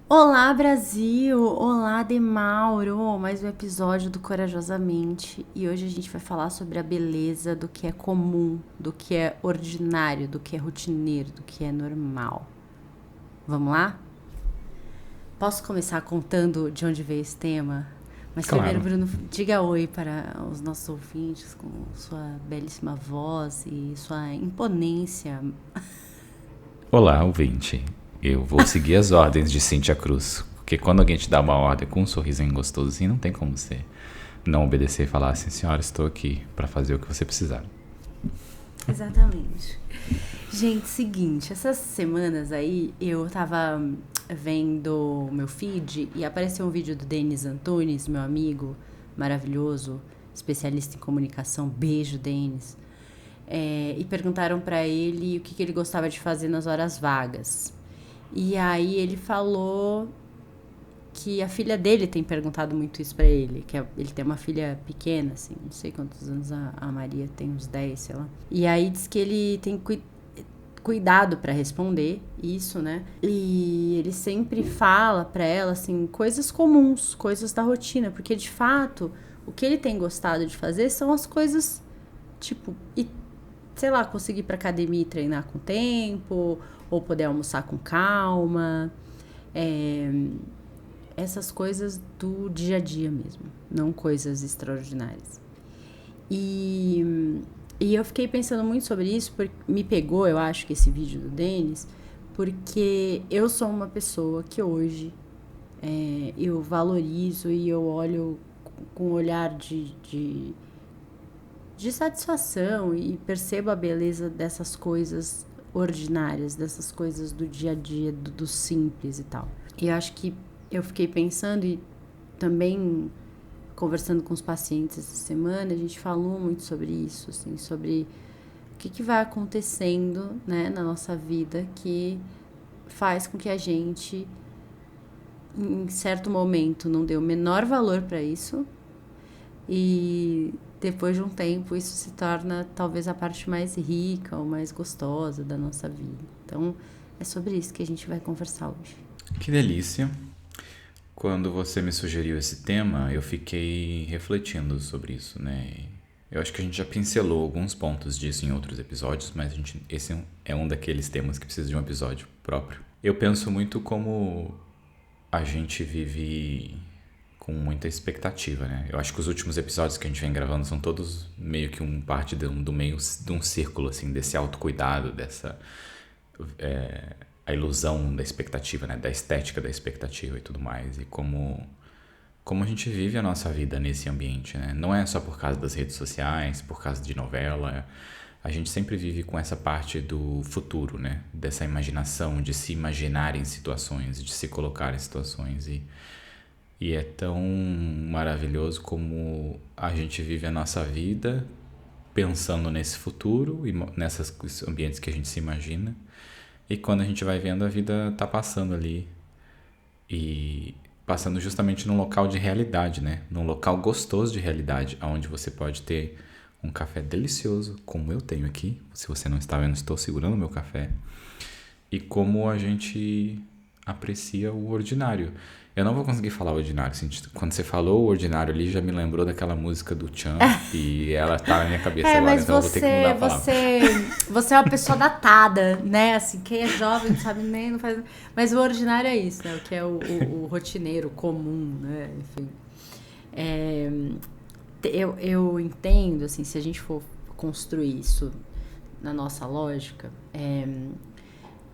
Olá, Brasil! Olá, Demauro! Mais um episódio do Corajosamente. E hoje a gente vai falar sobre a beleza do que é comum, do que é ordinário, do que é rotineiro, do que é normal. Vamos lá? Posso começar contando de onde veio esse tema? Mas primeiro, Claro. Bruno, diga oi para os nossos ouvintes com sua belíssima voz e sua imponência. Olá, ouvinte. Eu vou seguir as ordens de Cíntia Cruz. Porque quando alguém te dá uma ordem com um sorrisinho gostoso assim, não tem como você não obedecer e falar assim, senhora, estou aqui para fazer o que você precisar. Exatamente. Gente, seguinte, essas semanas aí eu tava vendo o meu feed e apareceu um vídeo do Denis Antunes, meu amigo maravilhoso, especialista em comunicação. Beijo, Denis. E perguntaram pra ele o que ele gostava de fazer nas horas vagas. E aí ele falou que a filha dele tem perguntado muito isso pra ele, ele tem uma filha pequena, assim, não sei quantos anos a Maria tem, uns 10, sei lá. E aí diz que ele tem cuidado pra responder isso, né? E ele sempre fala pra ela, assim, coisas comuns, coisas da rotina, porque de fato, o que ele tem gostado de fazer são as coisas, tipo, sei lá, conseguir ir pra academia e treinar com tempo, ou poder almoçar com calma, é, essas coisas do dia a dia mesmo, não coisas extraordinárias. E, e eu fiquei pensando muito sobre isso, porque me pegou, eu acho, que esse vídeo do Denis, porque eu sou uma pessoa que hoje eu valorizo e eu olho com um olhar de satisfação e percebo a beleza dessas coisas ordinárias, dessas coisas do dia a dia, do simples e tal. E eu acho que eu fiquei pensando e também conversando com os pacientes essa semana, a gente falou muito sobre isso, assim, sobre o que vai acontecendo, né, na nossa vida que faz com que a gente, em certo momento, não dê o menor valor para isso e depois de um tempo isso se torna talvez a parte mais rica ou mais gostosa da nossa vida. Então, é sobre isso que a gente vai conversar hoje. Que delícia. Quando você me sugeriu esse tema, eu fiquei refletindo sobre isso, né? Eu acho que a gente já pincelou alguns pontos disso em outros episódios, mas esse é um daqueles temas que precisa de um episódio próprio. Eu penso muito como a gente vive com muita expectativa, né? Eu acho que os últimos episódios que a gente vem gravando são todos meio que parte do meio de um círculo, assim, desse autocuidado, dessa a ilusão da expectativa, né? Da estética da expectativa e tudo mais. E como a gente vive a nossa vida nesse ambiente, né? Não é só por causa das redes sociais, por causa de novela. A gente sempre vive com essa parte do futuro, né? Dessa imaginação, de se imaginar em situações, de se colocar em situações. E é tão maravilhoso como a gente vive a nossa vida pensando nesse futuro e nesses ambientes que a gente se imagina. E quando a gente vai vendo, a vida tá passando ali e passando justamente num local de realidade, né? Num local gostoso de realidade, onde você pode ter um café delicioso, como eu tenho aqui. Se você não está vendo, estou segurando o meu café. E como a gente aprecia o ordinário. Eu não vou conseguir falar ordinário. Assim, quando você falou o ordinário ali, já me lembrou daquela música do Chan e ela tá na minha cabeça agora, Mas então eu vou ter que mudar a palavra. você é uma pessoa datada, né? Assim, quem é jovem não sabe nem, não faz. Mas o ordinário é isso, né? O que é o rotineiro comum, né? Enfim. É, eu entendo, assim, se a gente for construir isso na nossa lógica,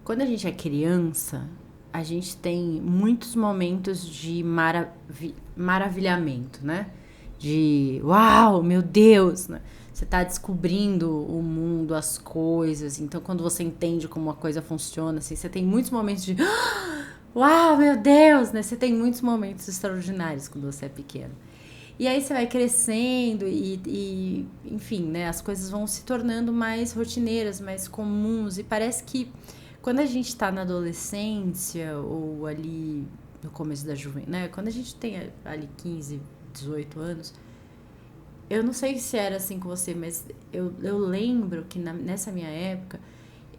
quando a gente é criança, a gente tem muitos momentos de maravilhamento, né? De uau, meu Deus, né? Você tá descobrindo o mundo, as coisas. Então, quando você entende como uma coisa funciona, assim, você tem muitos momentos de uau, meu Deus, né? Você tem muitos momentos extraordinários quando você é pequeno. E aí você vai crescendo enfim, né? As coisas vão se tornando mais rotineiras, mais comuns. E parece que quando a gente tá na adolescência ou ali no começo da juventude, né? Quando a gente tem ali 15, 18 anos, eu não sei se era assim com você, mas eu lembro que nessa minha época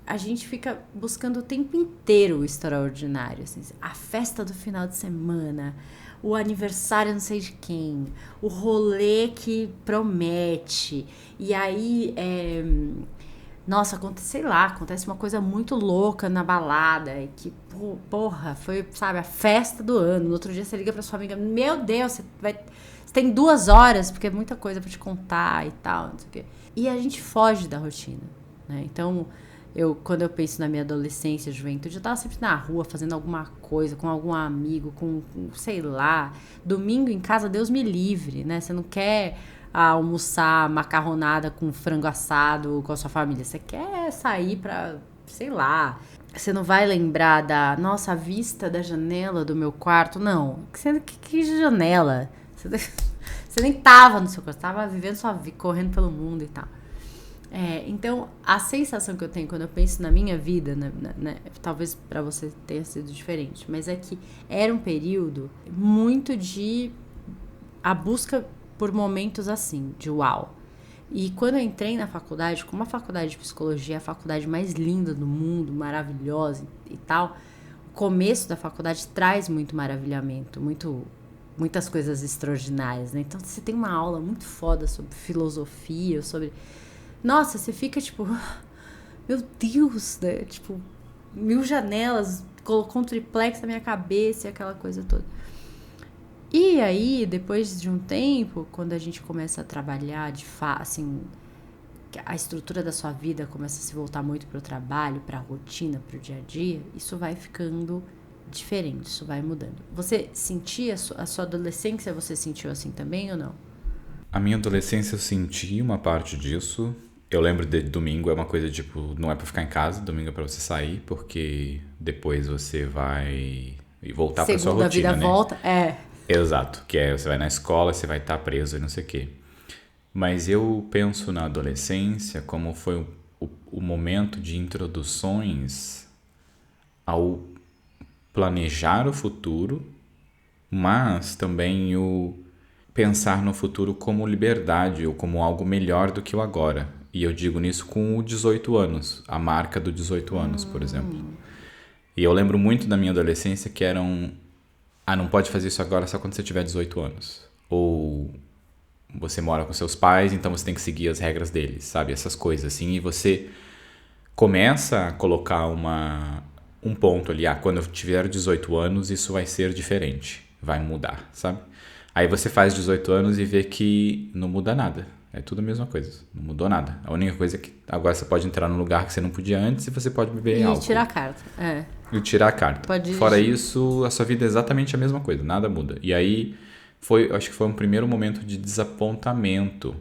a gente fica buscando o tempo inteiro o extraordinário, assim, a festa do final de semana, o aniversário não sei de quem, o rolê que promete, e aí, nossa, sei lá, acontece uma coisa muito louca na balada, e que, porra, foi, sabe, a festa do ano, no outro dia você liga pra sua amiga, meu Deus, você tem 2 horas, porque é muita coisa pra te contar e tal, não sei o quê. E a gente foge da rotina, né? Então, quando eu penso na minha adolescência, juventude, eu tava sempre na rua fazendo alguma coisa, com algum amigo, com sei lá. Domingo em casa, Deus me livre, né? Você não quer almoçar macarronada com frango assado com a sua família. Você quer sair pra, sei lá. Você não vai lembrar da, nossa, a vista da janela do meu quarto. Não. Que janela? Você nem tava no seu quarto, tava vivendo sua vida, correndo pelo mundo e tal. Então, a sensação que eu tenho quando eu penso na minha vida, né, talvez para você tenha sido diferente, mas é que era um período muito de a busca por momentos assim, de uau. E quando eu entrei na faculdade, como a faculdade de psicologia é a faculdade mais linda do mundo, maravilhosa e tal, o começo da faculdade traz muito maravilhamento, muitas coisas extraordinárias, né? Então, você tem uma aula muito foda sobre filosofia, sobre... Nossa, você fica tipo, meu Deus, né? Tipo, 1000 janelas, colocou um triplex na minha cabeça e aquela coisa toda. E aí, depois de um tempo, quando a gente começa a trabalhar assim, a estrutura da sua vida começa a se voltar muito para o trabalho, para a rotina, para o dia a dia, isso vai ficando diferente, isso vai mudando. Você sentia a sua adolescência, você sentiu assim também ou não? A minha adolescência eu senti uma parte disso. Eu lembro de domingo é uma coisa tipo, não é pra ficar em casa, domingo é pra você sair, porque depois você vai voltar pra sua Segunda rotina, vida né? volta, Exato, que é você vai na escola, você vai estar preso e não sei o quê. Mas eu penso na adolescência como foi o momento de introduções ao planejar o futuro, mas também o pensar no futuro como liberdade ou como algo melhor do que o agora. E eu digo nisso com o 18 anos, a marca do 18 anos, por exemplo. E eu lembro muito da minha adolescência que eram... Ah, não pode fazer isso agora só quando você tiver 18 anos. Ou você mora com seus pais, então você tem que seguir as regras deles, sabe? Essas coisas assim. E você começa a colocar um ponto ali. Ah, quando eu tiver 18 anos, isso vai ser diferente. Vai mudar, sabe? Aí você faz 18 anos e vê que não muda nada. É tudo a mesma coisa. Não mudou nada. A única coisa é que agora você pode entrar num lugar que você não podia antes e você pode beber álcool. E tirar a carta. E tirar a carta. Pode Fora isso, a sua vida é exatamente a mesma coisa. Nada muda. E aí, acho que foi um primeiro momento de desapontamento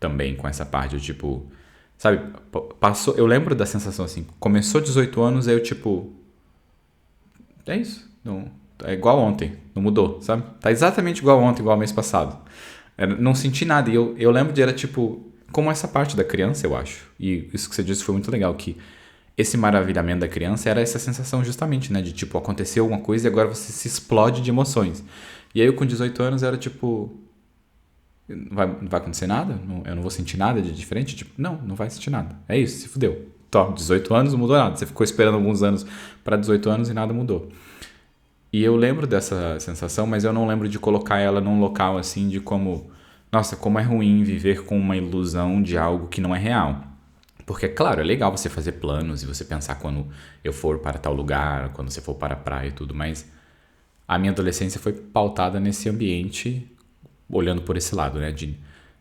também com essa parte. Tipo, sabe, passou... Eu lembro da sensação assim. Começou 18 anos, aí eu tipo... É isso. Não... É igual ontem, não mudou, sabe? Tá exatamente igual ontem, igual mês passado. Não senti nada. E eu lembro de era tipo, como essa parte da criança, eu acho. E isso que você disse foi muito legal, que esse maravilhamento da criança era essa sensação justamente, né? De tipo, aconteceu alguma coisa e agora você se explode de emoções. E aí eu com 18 anos era tipo, não vai acontecer nada? Eu não vou sentir nada de diferente? Tipo, não vai sentir nada. É isso, se fudeu. Tó, 18 anos não mudou nada. Você ficou esperando alguns anos para 18 anos e nada mudou. E eu lembro dessa sensação, mas eu não lembro de colocar ela num local assim de como... Nossa, como é ruim viver com uma ilusão de algo que não é real. Porque, claro, é legal você fazer planos e você pensar quando eu for para tal lugar, quando você for para a praia e tudo, mas a minha adolescência foi pautada nesse ambiente, olhando por esse lado, né? De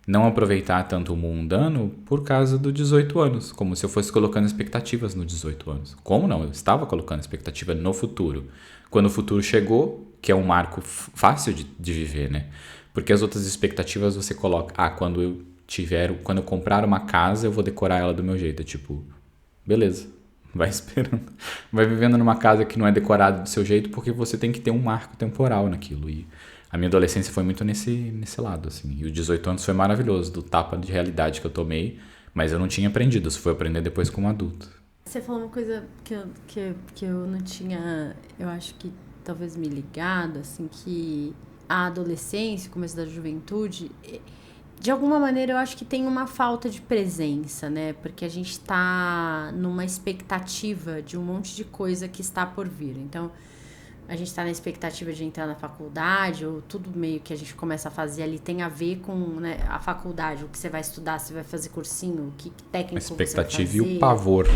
não aproveitar tanto o mundano por causa dos 18 anos, como se eu fosse colocando expectativas nos 18 anos. Como não? Eu estava colocando expectativa no futuro. Quando o futuro chegou, que é um marco fácil de viver, né? Porque as outras expectativas você coloca, quando eu comprar uma casa, eu vou decorar ela do meu jeito. É tipo, beleza, vai esperando. Vai vivendo numa casa que não é decorada do seu jeito, porque você tem que ter um marco temporal naquilo. E a minha adolescência foi muito nesse lado, assim. E os 18 anos foi maravilhoso, do tapa de realidade que eu tomei, mas eu não tinha aprendido, isso foi aprender depois como adulto. Você falou uma coisa que eu não tinha, eu acho que talvez me ligado, assim, que a adolescência, o começo da juventude, de alguma maneira eu acho que tem uma falta de presença, né? Porque a gente tá numa expectativa de um monte de coisa que está por vir. Então, a gente tá na expectativa de entrar na faculdade, ou tudo meio que a gente começa a fazer ali tem a ver com, né, a faculdade, o que você vai estudar, se vai fazer cursinho, que técnico você vai fazer. A expectativa e o pavor.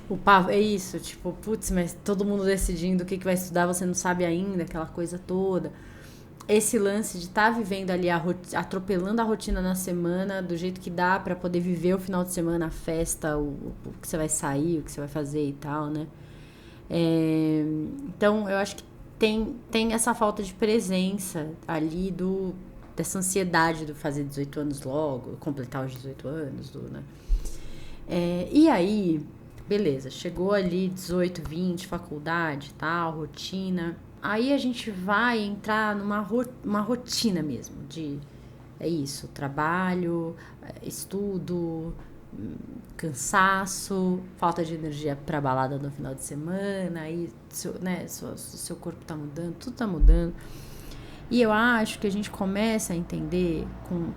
O pavor, é isso, tipo, putz, mas todo mundo decidindo o que vai estudar, você não sabe ainda, aquela coisa toda. Esse lance de estar vivendo ali, atropelando a rotina na semana, do jeito que dá pra poder viver o final de semana, a festa, o que você vai sair, o que você vai fazer e tal, né? Então, eu acho que tem essa falta de presença ali dessa ansiedade de fazer 18 anos logo, completar os 18 anos, né? E aí, beleza, chegou ali 18, 20, faculdade, tal, rotina. Aí a gente vai entrar numa rotina mesmo, é isso, trabalho, estudo, cansaço, falta de energia pra balada no final de semana, aí seu corpo tá mudando, tudo tá mudando. E eu acho que a gente começa a entender,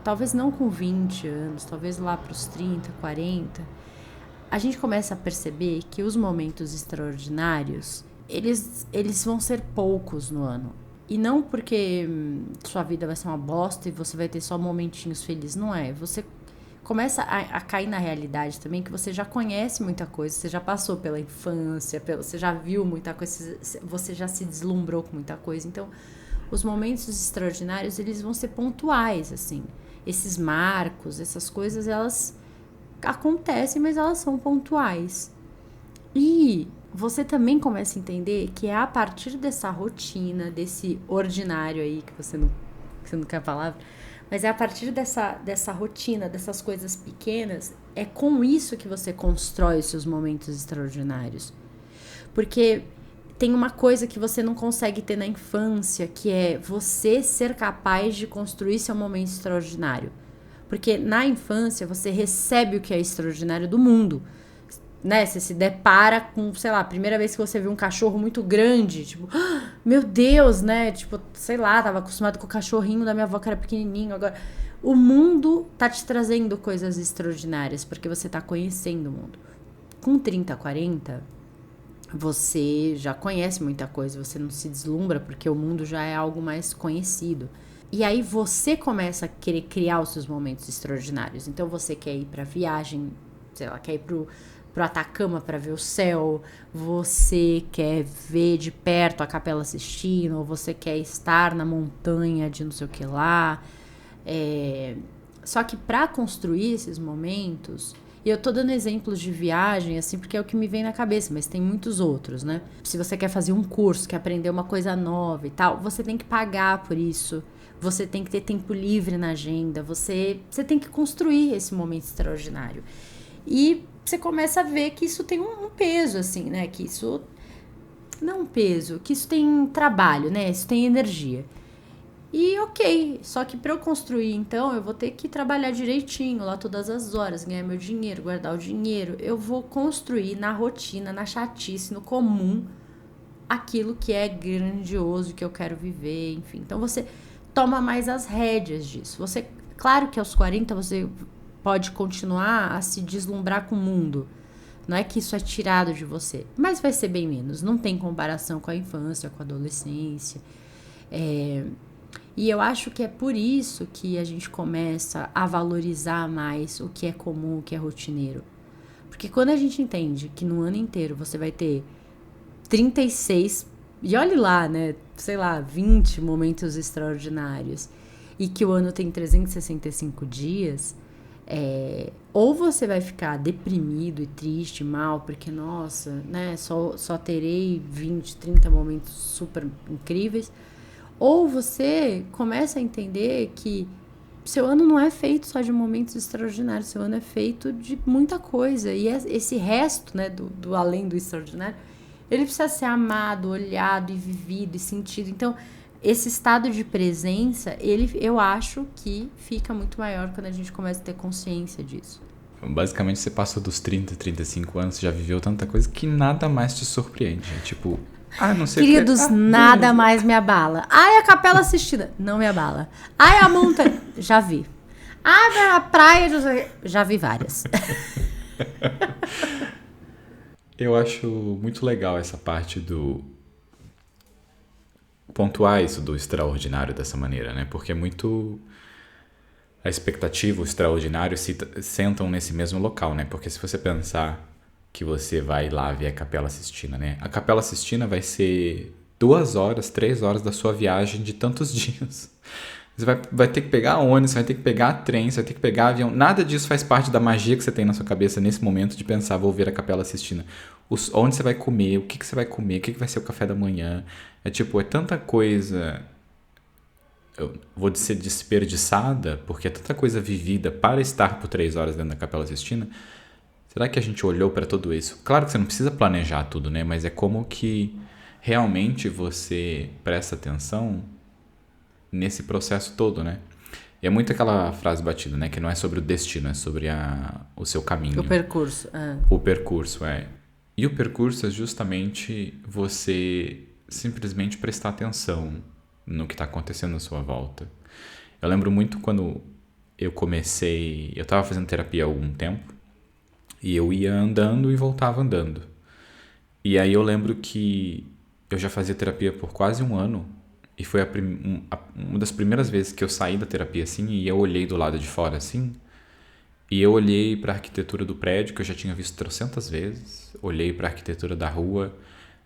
talvez não com 20 anos, talvez lá pros 30, 40, a gente começa a perceber que os momentos extraordinários, eles vão ser poucos no ano. E não porque sua vida vai ser uma bosta e você vai ter só momentinhos felizes, não é. Você começa a cair na realidade também, que você já conhece muita coisa, você já passou pela infância, você já viu muita coisa, você já se deslumbrou com muita coisa. Então, os momentos extraordinários, eles vão ser pontuais, assim. Esses marcos, essas coisas, elas acontecem, mas elas são pontuais. E você também começa a entender que é a partir dessa rotina, desse ordinário aí, que você não quer a palavra, mas é a partir dessa rotina, dessas coisas pequenas, é com isso que você constrói os seus momentos extraordinários. Porque tem uma coisa que você não consegue ter na infância, que é você ser capaz de construir seu momento extraordinário. Porque na infância você recebe o que é extraordinário do mundo, né? Você se depara com, sei lá, a primeira vez que você viu um cachorro muito grande, tipo, ah, meu Deus, né? Tipo, sei lá, tava acostumado com o cachorrinho da minha avó que era pequenininho. Agora, o mundo tá te trazendo coisas extraordinárias, porque você tá conhecendo o mundo. Com 30, 40, você já conhece muita coisa, você não se deslumbra, porque o mundo já é algo mais conhecido. E aí você começa a querer criar os seus momentos extraordinários. Então você quer ir pra viagem, sei lá, quer ir pro Atacama para ver o céu, você quer ver de perto a Capela Sistina, ou você quer estar na montanha de não sei o que lá. Só que para construir esses momentos, e eu tô dando exemplos de viagem, assim, porque é o que me vem na cabeça, mas tem muitos outros, né? Se você quer fazer um curso, quer aprender uma coisa nova e tal, você tem que pagar por isso. Você tem que ter tempo livre na agenda, você tem que construir esse momento extraordinário. E você começa a ver que isso tem um peso, assim, né? Que isso... Não um peso, que isso tem trabalho, né? Isso tem energia. E ok, só que para eu construir, então, eu vou ter que trabalhar direitinho lá todas as horas, ganhar meu dinheiro, guardar o dinheiro. Eu vou construir na rotina, na chatice, no comum, aquilo que é grandioso, que eu quero viver, enfim. Então, você toma mais as rédeas disso. Claro que aos 40 você pode continuar a se deslumbrar com o mundo. Não é que isso é tirado de você, mas vai ser bem menos. Não tem comparação com a infância, com a adolescência. E eu acho que é por isso que a gente começa a valorizar mais o que é comum, o que é rotineiro. Porque quando a gente entende que no ano inteiro você vai ter 36, e olhe lá, né, sei lá, 20 momentos extraordinários, e que o ano tem 365 dias, ou você vai ficar deprimido e triste, mal, porque, nossa, né, só terei 20, 30 momentos super incríveis, ou você começa a entender que seu ano não é feito só de momentos extraordinários, seu ano é feito de muita coisa, e esse resto, né, do além do extraordinário, ele precisa ser amado, olhado e vivido e sentido. Então, esse estado de presença, eu acho que fica muito maior quando a gente começa a ter consciência disso. Basicamente, você passou dos 30, 35 anos, você já viveu tanta coisa que nada mais te surpreende. Tipo, não sei queridos, o que... nada mais me abala. Ai, a Capela Sistina, não me abala. Ai, a montanha, já vi. Ah, a praia, já vi várias. Eu acho muito legal essa parte do pontuar isso do extraordinário dessa maneira, né? Porque é muito a expectativa, o extraordinário sentam nesse mesmo local, né? Porque se você pensar que você vai lá ver a Capela Sistina, né? A Capela Sistina vai ser 2 horas, 3 horas da sua viagem de tantos dias. Você vai ter que pegar ônibus, vai ter que pegar trem, você vai ter que pegar avião. Nada disso faz parte da magia que você tem na sua cabeça nesse momento de pensar, vou ver a Capela Sistina. Onde você vai comer, o que você vai comer, o que vai ser o café da manhã. É tipo, é tanta coisa, eu vou dizer desperdiçada, porque é tanta coisa vivida para estar por 3 horas dentro da Capela Sistina. Será que a gente olhou para tudo isso? Claro que você não precisa planejar tudo, né? Mas é como que realmente você presta atenção nesse processo todo, né? E é muito aquela frase batida, né? Que não é sobre o destino, é sobre o seu caminho. O percurso. O percurso, é. E o percurso é justamente você simplesmente prestar atenção no que está acontecendo à sua volta. Eu lembro muito quando eu estava fazendo terapia há algum tempo, e eu ia andando e voltava andando. E aí eu lembro que eu já fazia terapia por quase 1 ano, e foi uma das primeiras vezes que eu saí da terapia assim, e eu olhei do lado de fora assim, e eu olhei para a arquitetura do prédio, que eu já tinha visto trocentas vezes, olhei para a arquitetura da rua,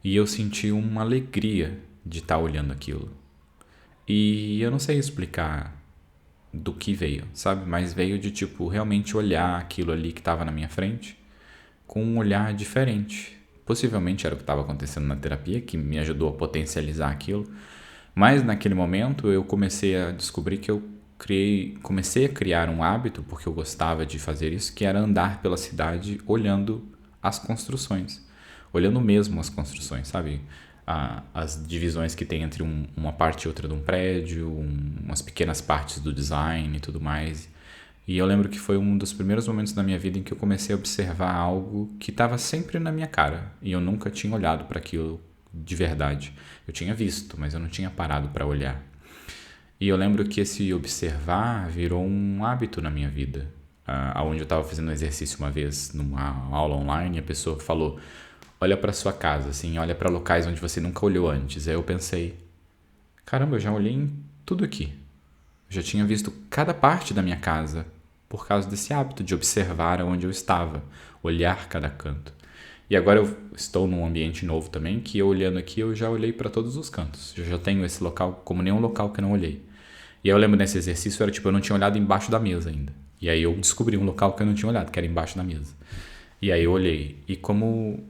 e eu senti uma alegria de estar olhando aquilo. E eu não sei explicar do que veio, sabe? Mas veio de, tipo, realmente olhar aquilo ali que estava na minha frente com um olhar diferente. Possivelmente era o que estava acontecendo na terapia, que me ajudou a potencializar aquilo. Mas naquele momento eu comecei a descobrir que eu comecei a criar um hábito, porque eu gostava de fazer isso, que era andar pela cidade olhando as construções. Olhando mesmo as construções, sabe? As divisões que tem entre uma parte e outra de um prédio, umas pequenas partes do design e tudo mais. E eu lembro que foi um dos primeiros momentos da minha vida em que eu comecei a observar algo que estava sempre na minha cara. E eu nunca tinha olhado para aquilo de verdade. Eu tinha visto, mas eu não tinha parado para olhar. E eu lembro que esse observar virou um hábito na minha vida. Onde eu estava fazendo um exercício uma vez, numa aula online, a pessoa falou: olha para sua casa, assim, olha para locais onde você nunca olhou antes. Aí eu pensei, caramba, eu já olhei em tudo aqui. Eu já tinha visto cada parte da minha casa por causa desse hábito de observar onde eu estava, olhar cada canto. E agora eu estou num ambiente novo também, que eu olhando aqui eu já olhei para todos os cantos. Eu já tenho esse local como nenhum local que eu não olhei. E aí eu lembro nesse exercício, era tipo, eu não tinha olhado embaixo da mesa ainda. E aí eu descobri um local que eu não tinha olhado, que era embaixo da mesa. E aí eu olhei. E como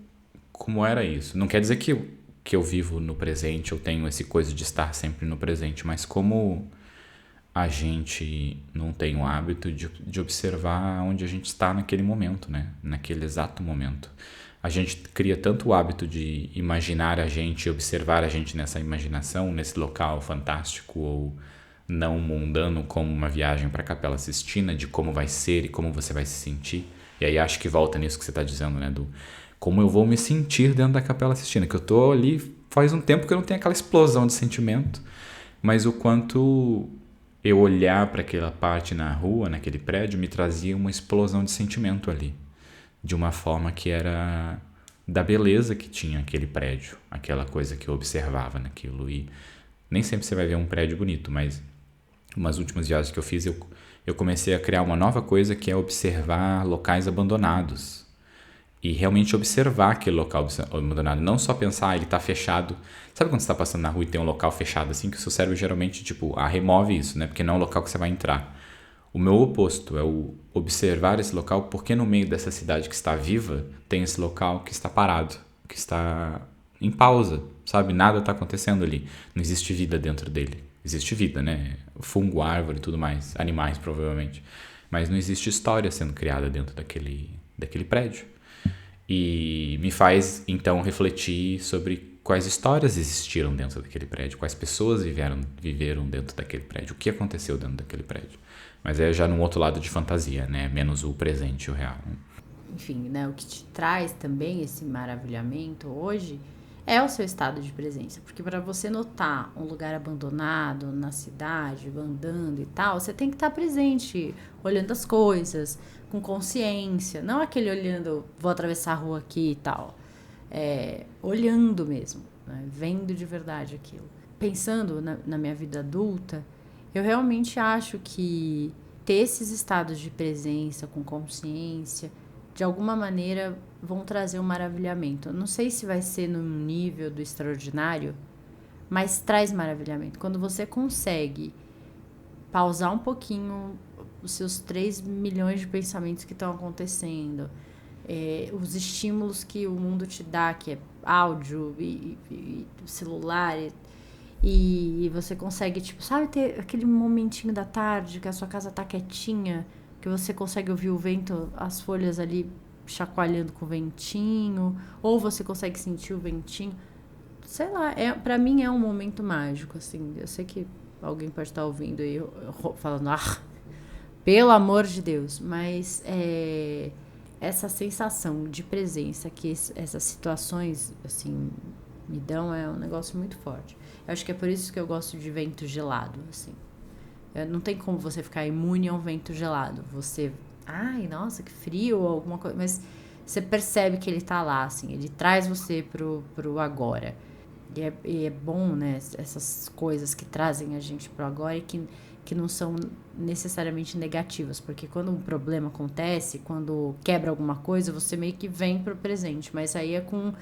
era isso? Não quer dizer que eu vivo no presente, eu tenho esse coisa de estar sempre no presente, mas como a gente não tem o hábito de observar onde a gente está naquele momento, né? Naquele exato momento. A gente cria tanto o hábito de imaginar a gente, observar a gente nessa imaginação, nesse local fantástico ou não mundano, como uma viagem para a Capela Sistina, de como vai ser e como você vai se sentir. E aí acho que volta nisso que você está dizendo, né? Do como eu vou me sentir dentro da Capela Sistina, que eu tô ali faz um tempo que eu não tenho aquela explosão de sentimento, mas o quanto eu olhar para aquela parte na rua, naquele prédio, me trazia uma explosão de sentimento ali, de uma forma que era da beleza que tinha aquele prédio, aquela coisa que eu observava naquilo. E nem sempre você vai ver um prédio bonito, mas umas últimas viagens que eu fiz, eu comecei a criar uma nova coisa, que é observar locais abandonados. E realmente observar aquele local abandonado. Não só pensar, ele está fechado. Sabe quando você está passando na rua e tem um local fechado assim, que o seu cérebro geralmente, tipo, remove isso, né? Porque não é um local que você vai entrar. O meu oposto é o observar esse local, porque no meio dessa cidade que está viva, tem esse local que está parado, que está em pausa, sabe? Nada está acontecendo ali. Não existe vida dentro dele. Existe vida, né? Fungo, árvore e tudo mais. Animais, provavelmente. Mas não existe história sendo criada dentro daquele prédio. E me faz, então, refletir sobre quais histórias existiram dentro daquele prédio, quais pessoas viveram dentro daquele prédio, o que aconteceu dentro daquele prédio. Mas é já num outro lado de fantasia, né? Menos o presente, o real. Enfim, né? O que te traz também esse maravilhamento hoje é o seu estado de presença. Porque para você notar um lugar abandonado na cidade, andando e tal, você tem que estar presente, olhando as coisas, com consciência. Não aquele olhando, vou atravessar a rua aqui e tal. Olhando mesmo, né? Vendo de verdade aquilo. Pensando na minha vida adulta, eu realmente acho que ter esses estados de presença com consciência, de alguma maneira, vão trazer um maravilhamento. Eu não sei se vai ser no nível do extraordinário, mas traz maravilhamento. Quando você consegue pausar um pouquinho os seus 3 milhões de pensamentos que estão acontecendo, os estímulos que o mundo te dá, que é áudio e celular, e você consegue, tipo, sabe, ter aquele momentinho da tarde que a sua casa tá quietinha, que você consegue ouvir o vento, as folhas ali chacoalhando com o ventinho, ou você consegue sentir o ventinho. Sei lá, pra mim é um momento mágico, assim. Eu sei que alguém pode estar ouvindo aí eu falando, pelo amor de Deus, mas essa sensação de presença que essas situações, assim, me dão é um negócio muito forte. Eu acho que é por isso que eu gosto de vento gelado, assim. Não tem como você ficar imune a um vento gelado. Você, ai, nossa, que frio ou alguma coisa, mas você percebe que ele tá lá, assim, ele traz você pro agora. E é bom, né, essas coisas que trazem a gente pro agora e que não são necessariamente negativas, porque quando um problema acontece, quando quebra alguma coisa, você meio que vem pro presente, mas aí é com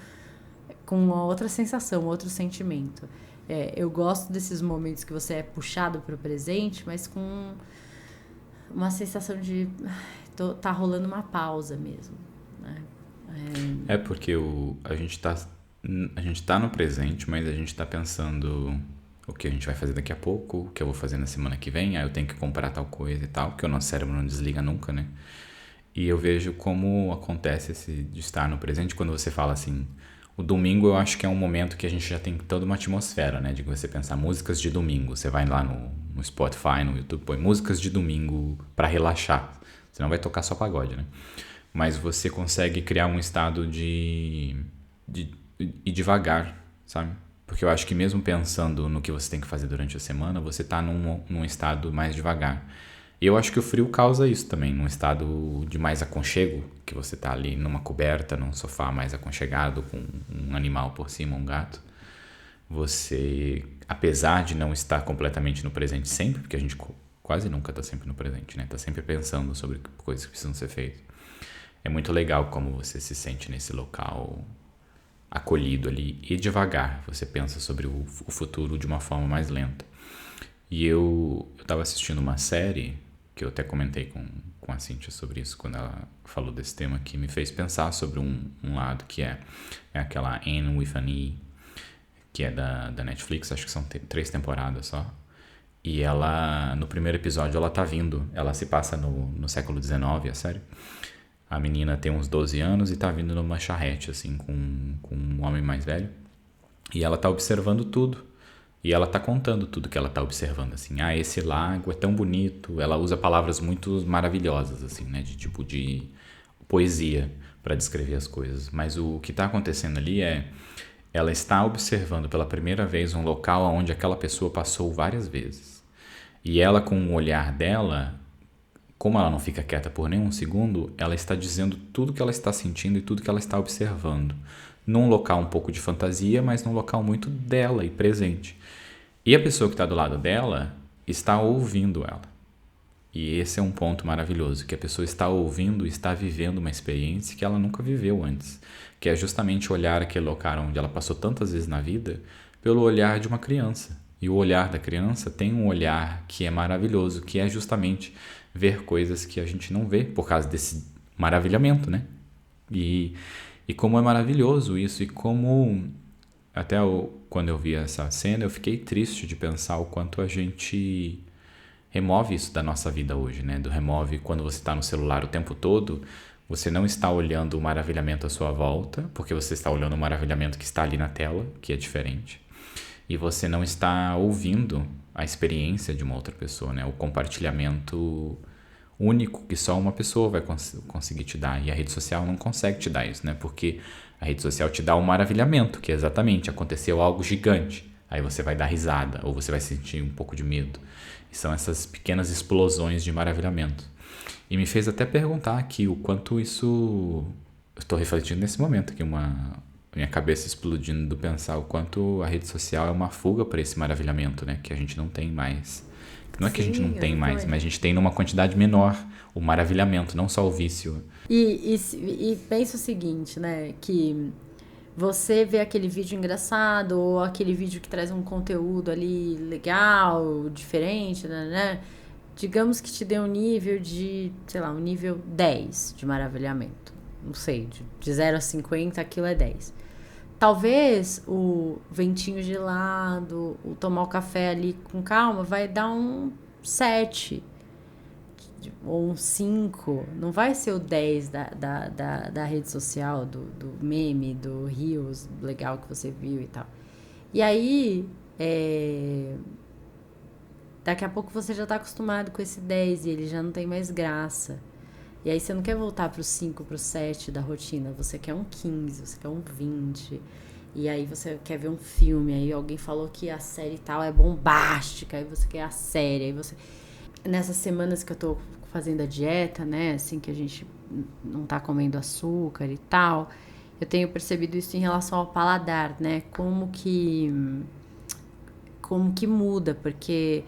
uma outra sensação, outro sentimento. Eu gosto desses momentos que você é puxado pro presente, mas com uma sensação de tá rolando uma pausa mesmo, né? Porque a gente tá no presente, mas a gente tá pensando o que a gente vai fazer daqui a pouco, o que eu vou fazer na semana que vem, aí eu tenho que comprar tal coisa e tal, porque o nosso cérebro não desliga nunca, né? E eu vejo como acontece esse de estar no presente quando você fala assim, o domingo eu acho que é um momento que a gente já tem toda uma atmosfera, né? De você pensar músicas de domingo. Você vai lá no Spotify, no YouTube, põe músicas de domingo pra relaxar. Você não vai tocar só pagode, né? Mas você consegue criar um estado de ir devagar, sabe? Porque eu acho que mesmo pensando no que você tem que fazer durante a semana, você tá num estado mais devagar. E eu acho que o frio causa isso também, num estado de mais aconchego, que você tá ali numa coberta, num sofá mais aconchegado, com um animal por cima, um gato. Você, apesar de não estar completamente no presente sempre, porque a gente quase nunca tá sempre no presente, né? Tá sempre pensando sobre coisas que precisam ser feitas. É muito legal como você se sente nesse local acolhido ali e devagar. Você pensa sobre o futuro de uma forma mais lenta. E eu tava assistindo uma série que eu até comentei com a Cíntia sobre isso quando ela falou desse tema, que me fez pensar sobre um lado que é aquela Anne with an E, que é da Netflix, acho que são 3 temporadas só. E ela, no primeiro episódio, ela se passa no século XIX, a série. A menina tem uns 12 anos e tá vindo numa charrete, assim, com um homem mais velho. E ela tá observando tudo. E ela tá contando tudo que ela tá observando, assim. Esse lago é tão bonito. Ela usa palavras muito maravilhosas, assim, né? De poesia para descrever as coisas. Mas o que tá acontecendo ali ela está observando pela primeira vez um local onde aquela pessoa passou várias vezes. E ela, com o olhar dela, como ela não fica quieta por nenhum segundo, ela está dizendo tudo que ela está sentindo e tudo que ela está observando. Num local um pouco de fantasia, mas num local muito dela e presente. E a pessoa que está do lado dela está ouvindo ela. E esse é um ponto maravilhoso, que a pessoa está ouvindo e está vivendo uma experiência que ela nunca viveu antes. Que é justamente olhar aquele local onde ela passou tantas vezes na vida pelo olhar de uma criança. E o olhar da criança tem um olhar que é maravilhoso, que é justamente ver coisas que a gente não vê por causa desse maravilhamento, né? E como é maravilhoso isso, e como até quando eu vi essa cena eu fiquei triste de pensar o quanto a gente remove isso da nossa vida hoje, né? Remove quando você está no celular o tempo todo, você não está olhando o maravilhamento à sua volta, porque você está olhando o maravilhamento que está ali na tela, que é diferente, e você não está ouvindo a experiência de uma outra pessoa, né? O compartilhamento único que só uma pessoa vai conseguir te dar, e a rede social não consegue te dar isso, né? Porque A rede social te dá um maravilhamento, que é exatamente, aconteceu algo gigante. Aí você vai dar risada, ou você vai sentir um pouco de medo. E são essas pequenas explosões de maravilhamento. E me fez até perguntar aqui o quanto isso... Eu estou refletindo nesse momento aqui, minha cabeça explodindo do pensar o quanto a rede social é uma fuga para esse maravilhamento, né? Que a gente não tem mais. Não é que a gente não tem mais, mas a gente tem numa quantidade menor o maravilhamento, não só o vício. E pensa o seguinte, né? Que você vê aquele vídeo engraçado ou aquele vídeo que traz um conteúdo ali legal, diferente, né? Digamos que te dê um nível de, sei lá, um nível 10 de maravilhamento. Não sei, de 0 a 50, aquilo é 10. Talvez o ventinho gelado, o tomar o café ali com calma, vai dar um 7 ou um 5. Não vai ser o 10 da rede social, do meme, do Reels legal que você viu e tal. E aí, daqui a pouco você já tá acostumado com esse 10 e ele já não tem mais graça. E aí você não quer voltar pro 5, pro 7 da rotina, você quer um 15, você quer um 20. E aí você quer ver um filme, aí alguém falou que a série tal é bombástica, aí você quer a série, aí você... Nessas semanas que eu tô fazendo a dieta, né, assim, que a gente não tá comendo açúcar e tal, eu tenho percebido isso em relação ao paladar, né, como que muda, porque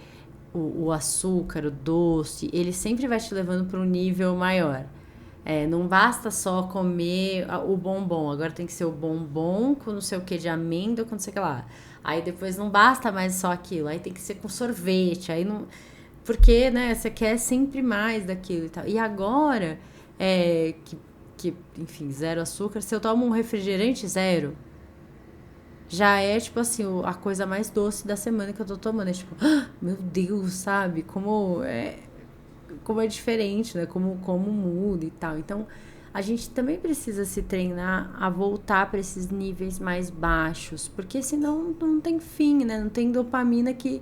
o açúcar, o doce, ele sempre vai te levando para um nível maior. Não basta só comer o bombom, agora tem que ser o bombom com não sei o que de amêndoa, com não sei o que lá. Aí depois não basta mais só aquilo, aí tem que ser com sorvete, aí não... Porque, né, você quer sempre mais daquilo e tal. E agora, enfim, 0 açúcar, se eu tomo um refrigerante 0, já é, tipo assim, a coisa mais doce da semana que eu tô tomando. É tipo, meu Deus, sabe? Como é diferente, né? Como muda e tal. Então, a gente também precisa se treinar a voltar para esses níveis mais baixos. Porque senão não tem fim, né? Não tem dopamina que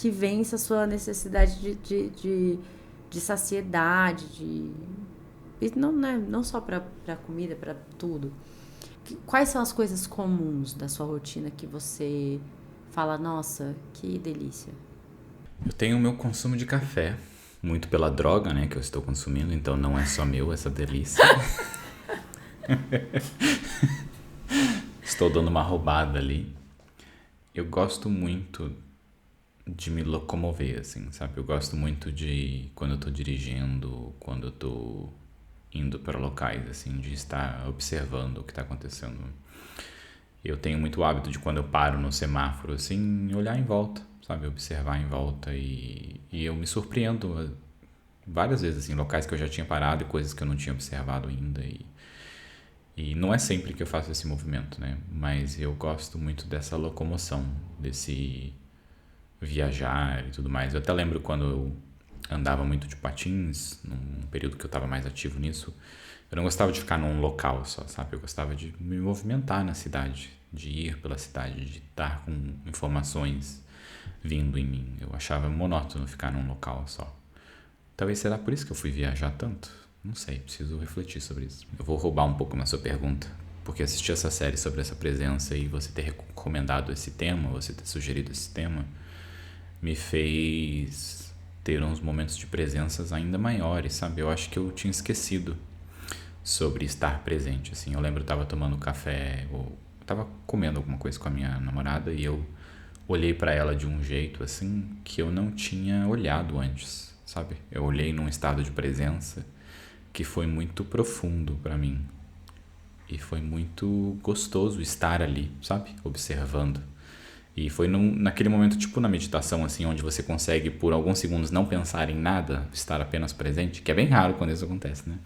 vença a sua necessidade de saciedade, não, né? Não só para comida, para tudo. Quais são as coisas comuns da sua rotina que você fala, nossa, que delícia? Eu tenho o meu consumo de café, muito pela droga, né, que eu estou consumindo, então não é só meu essa delícia. Estou dando uma roubada ali. Eu gosto muito de me locomover, assim, sabe? Eu gosto muito de, quando eu tô dirigindo, quando eu tô indo para locais, assim, de estar observando o que tá acontecendo. Eu tenho muito hábito de, quando eu paro no semáforo, assim, olhar em volta, sabe? Observar em volta e eu me surpreendo várias vezes, assim, locais que eu já tinha parado e coisas que eu não tinha observado ainda e não é sempre que eu faço esse movimento, né? Mas eu gosto muito dessa locomoção, desse viajar e tudo mais. Eu até lembro quando eu andava muito de patins, num período que eu estava mais ativo nisso, eu não gostava de ficar num local só, sabe? Eu gostava de me movimentar na cidade, de ir pela cidade, de estar com informações vindo em mim. Eu achava monótono ficar num local só. Talvez será por isso que eu fui viajar tanto? Não sei, preciso refletir sobre isso. Eu vou roubar um pouco na sua pergunta, porque assistir essa série sobre essa presença e você ter recomendado esse tema, você ter sugerido esse tema, me fez ter uns momentos de presenças ainda maiores, sabe? Eu acho que eu tinha esquecido sobre estar presente, assim. Eu lembro que eu tava tomando café, ou eu tava comendo alguma coisa com a minha namorada e eu olhei pra ela de um jeito, assim, que eu não tinha olhado antes, sabe? Eu olhei num estado de presença que foi muito profundo pra mim. E foi muito gostoso estar ali, sabe? Observando. E foi naquele momento, tipo na meditação, assim, onde você consegue, por alguns segundos, não pensar em nada, estar apenas presente, que é bem raro quando isso acontece, né?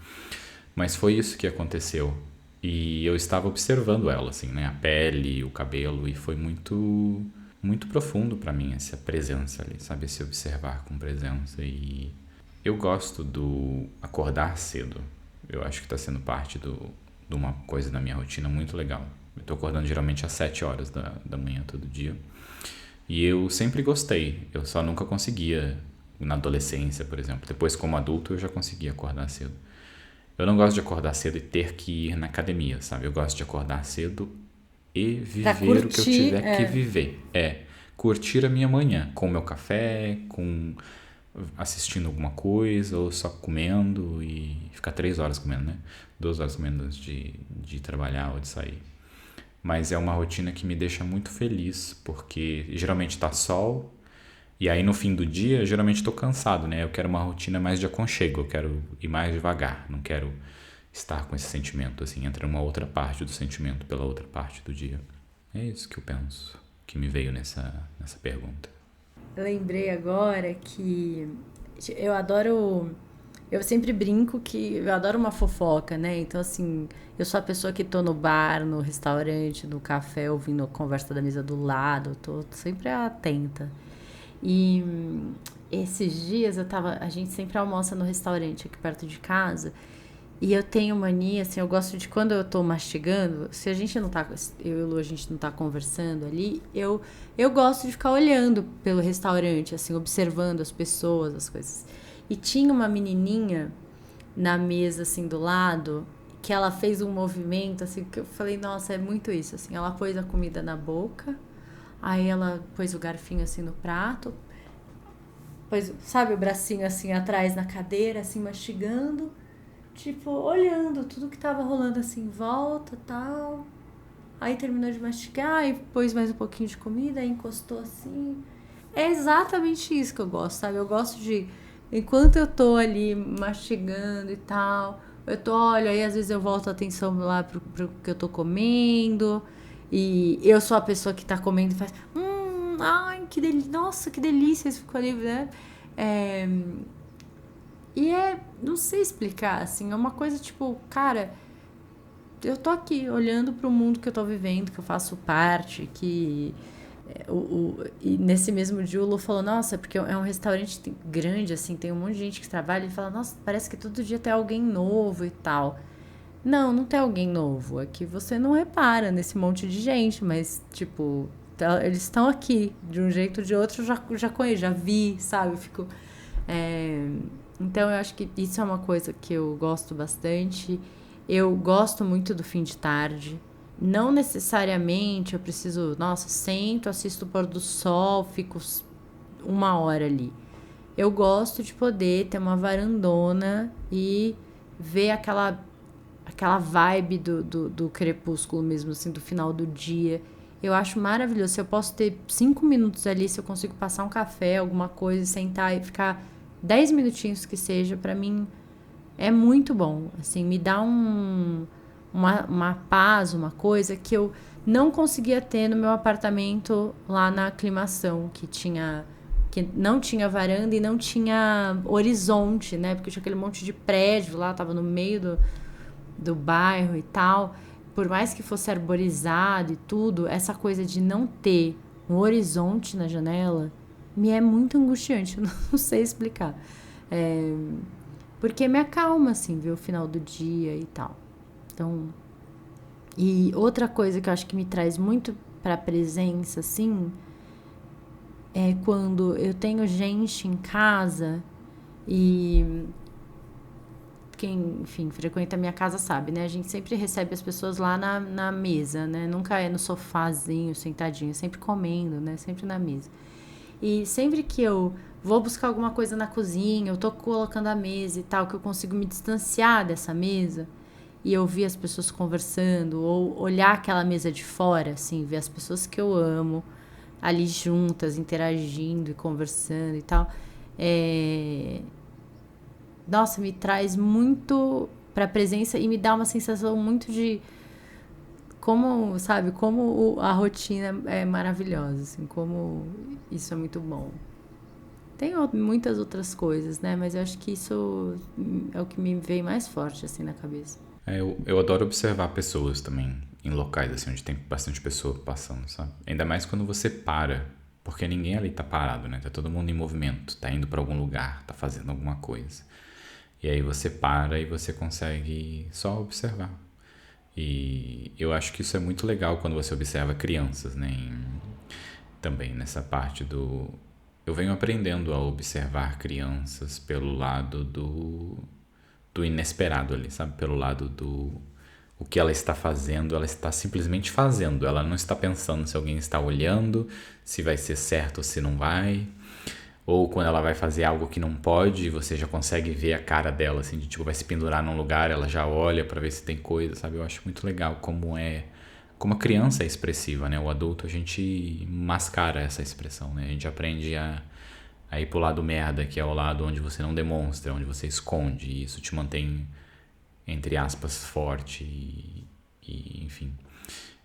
Mas foi isso que aconteceu. E eu estava observando ela, assim, né? A pele, o cabelo, e foi muito, muito profundo pra mim essa presença ali, sabe? Esse observar com presença. E eu gosto do acordar cedo. Eu acho que tá sendo parte de uma coisa da minha rotina muito legal. Eu tô acordando geralmente às 7 horas da manhã todo dia. E eu sempre gostei. Eu só nunca conseguia na adolescência, por exemplo. Depois, como adulto, eu já conseguia acordar cedo. Eu não gosto de acordar cedo e ter que ir na academia, sabe? Eu gosto de acordar cedo e Pra viver o que eu curtir, tiver que viver. Curtir a minha manhã com o meu café, com assistindo alguma coisa ou só comendo e ficar 3 horas comendo, né? 2 horas comendo antes de trabalhar ou de sair. Mas é uma rotina que me deixa muito feliz, porque geralmente tá sol e aí no fim do dia geralmente estou cansado, né? Eu quero uma rotina mais de aconchego, eu quero ir mais devagar, não quero estar com esse sentimento, assim, entra uma outra parte do sentimento pela outra parte do dia. É isso que eu penso, que me veio nessa pergunta. Eu lembrei agora que eu adoro. Eu sempre brinco que eu adoro uma fofoca, né? Então, assim, eu sou a pessoa que tô no bar, no restaurante, no café, ouvindo a conversa da mesa do lado, tô sempre atenta. E esses dias a gente sempre almoça no restaurante aqui perto de casa. E eu tenho mania, assim, eu gosto de quando eu tô mastigando, se a gente não tá, eu e o Lu, a gente não tá conversando ali, eu gosto de ficar olhando pelo restaurante, assim, observando as pessoas, as coisas. E tinha uma menininha na mesa, assim, do lado, que ela fez um movimento, assim, que eu falei, nossa, é muito isso, assim, ela pôs a comida na boca, aí ela pôs o garfinho, assim, no prato, pôs, sabe, o bracinho, assim, atrás na cadeira, assim, mastigando, tipo, olhando tudo que tava rolando assim em volta, tal. Aí terminou de mastigar e pôs mais um pouquinho de comida, aí encostou assim. É exatamente isso que eu gosto, sabe? Eu gosto de, enquanto eu tô ali mastigando e tal, olho, aí às vezes eu volto a atenção lá pro que eu tô comendo. E eu sou a pessoa que tá comendo e faz, ai, que delícia, nossa, que delícia, isso ficou ali, né? É, e não sei explicar, assim, é uma coisa tipo, cara, eu tô aqui olhando pro mundo que eu tô vivendo, que eu faço parte, que e nesse mesmo dia o Lu falou, nossa, porque é um restaurante grande, assim, tem um monte de gente que trabalha, e fala, nossa, parece que todo dia tem alguém novo e tal. Não, não tem alguém novo, é que você não repara nesse monte de gente, mas, tipo, eles estão aqui, de um jeito ou de outro, eu já conheço, já vi, sabe, eu fico... É, então eu acho que isso é uma coisa que eu gosto bastante. Eu gosto muito do fim de tarde. Não necessariamente eu preciso, nossa, sento, assisto o pôr do sol, fico 1 hora ali. Eu gosto de poder ter uma varandona e ver aquela vibe do crepúsculo mesmo, assim, do final do dia. Eu acho maravilhoso. Se eu posso ter 5 minutos ali, se eu consigo passar um café, alguma coisa, sentar e ficar 10 minutinhos que seja, pra mim é muito bom. Assim, me dá uma paz, uma coisa que eu não conseguia ter no meu apartamento lá na aclimação, que não tinha varanda e não tinha horizonte, né? Porque tinha aquele monte de prédio lá, tava no meio do bairro e tal. Por mais que fosse arborizado e tudo, essa coisa de não ter um horizonte na janela me é muito angustiante, eu não sei explicar. Porque me acalma, assim, ver o final do dia e tal. Então, e outra coisa que eu acho que me traz muito pra presença, assim, é quando eu tenho gente em casa e quem, enfim, frequenta a minha casa sabe, né? A gente sempre recebe as pessoas lá na mesa, né? Nunca é no sofazinho, sentadinho, sempre comendo, né? Sempre na mesa. E sempre que eu vou buscar alguma coisa na cozinha, eu tô colocando a mesa e tal, que eu consigo me distanciar dessa mesa e ouvir as pessoas conversando, ou olhar aquela mesa de fora, assim, ver as pessoas que eu amo ali juntas, interagindo e conversando e tal. Nossa, me traz muito pra presença e me dá uma sensação muito de como, sabe, como a rotina é maravilhosa, assim, como isso é muito bom. Tem muitas outras coisas, né? Mas eu acho que isso é o que me veio mais forte, assim, na cabeça. Eu adoro observar pessoas também, em locais assim, onde tem bastante pessoa passando, sabe? Ainda mais quando você para, porque ninguém ali tá parado, né? Tá todo mundo em movimento, tá indo pra algum lugar, tá fazendo alguma coisa. E aí você para e você consegue só observar. E eu acho que isso é muito legal quando você observa crianças, né? Também nessa parte do... Eu venho aprendendo a observar crianças pelo lado do do inesperado ali, sabe? Pelo lado do o que ela está fazendo, ela está simplesmente fazendo. Ela não está pensando se alguém está olhando, se vai ser certo ou se não vai. Ou quando ela vai fazer algo que não pode, você já consegue ver a cara dela, assim, de tipo, vai se pendurar num lugar, ela já olha pra ver se tem coisa, sabe? Eu acho muito legal como a criança é expressiva, né? O adulto, a gente mascara essa expressão, né? A gente aprende a ir pro lado merda, que é o lado onde você não demonstra, onde você esconde, e isso te mantém, entre aspas, forte e enfim.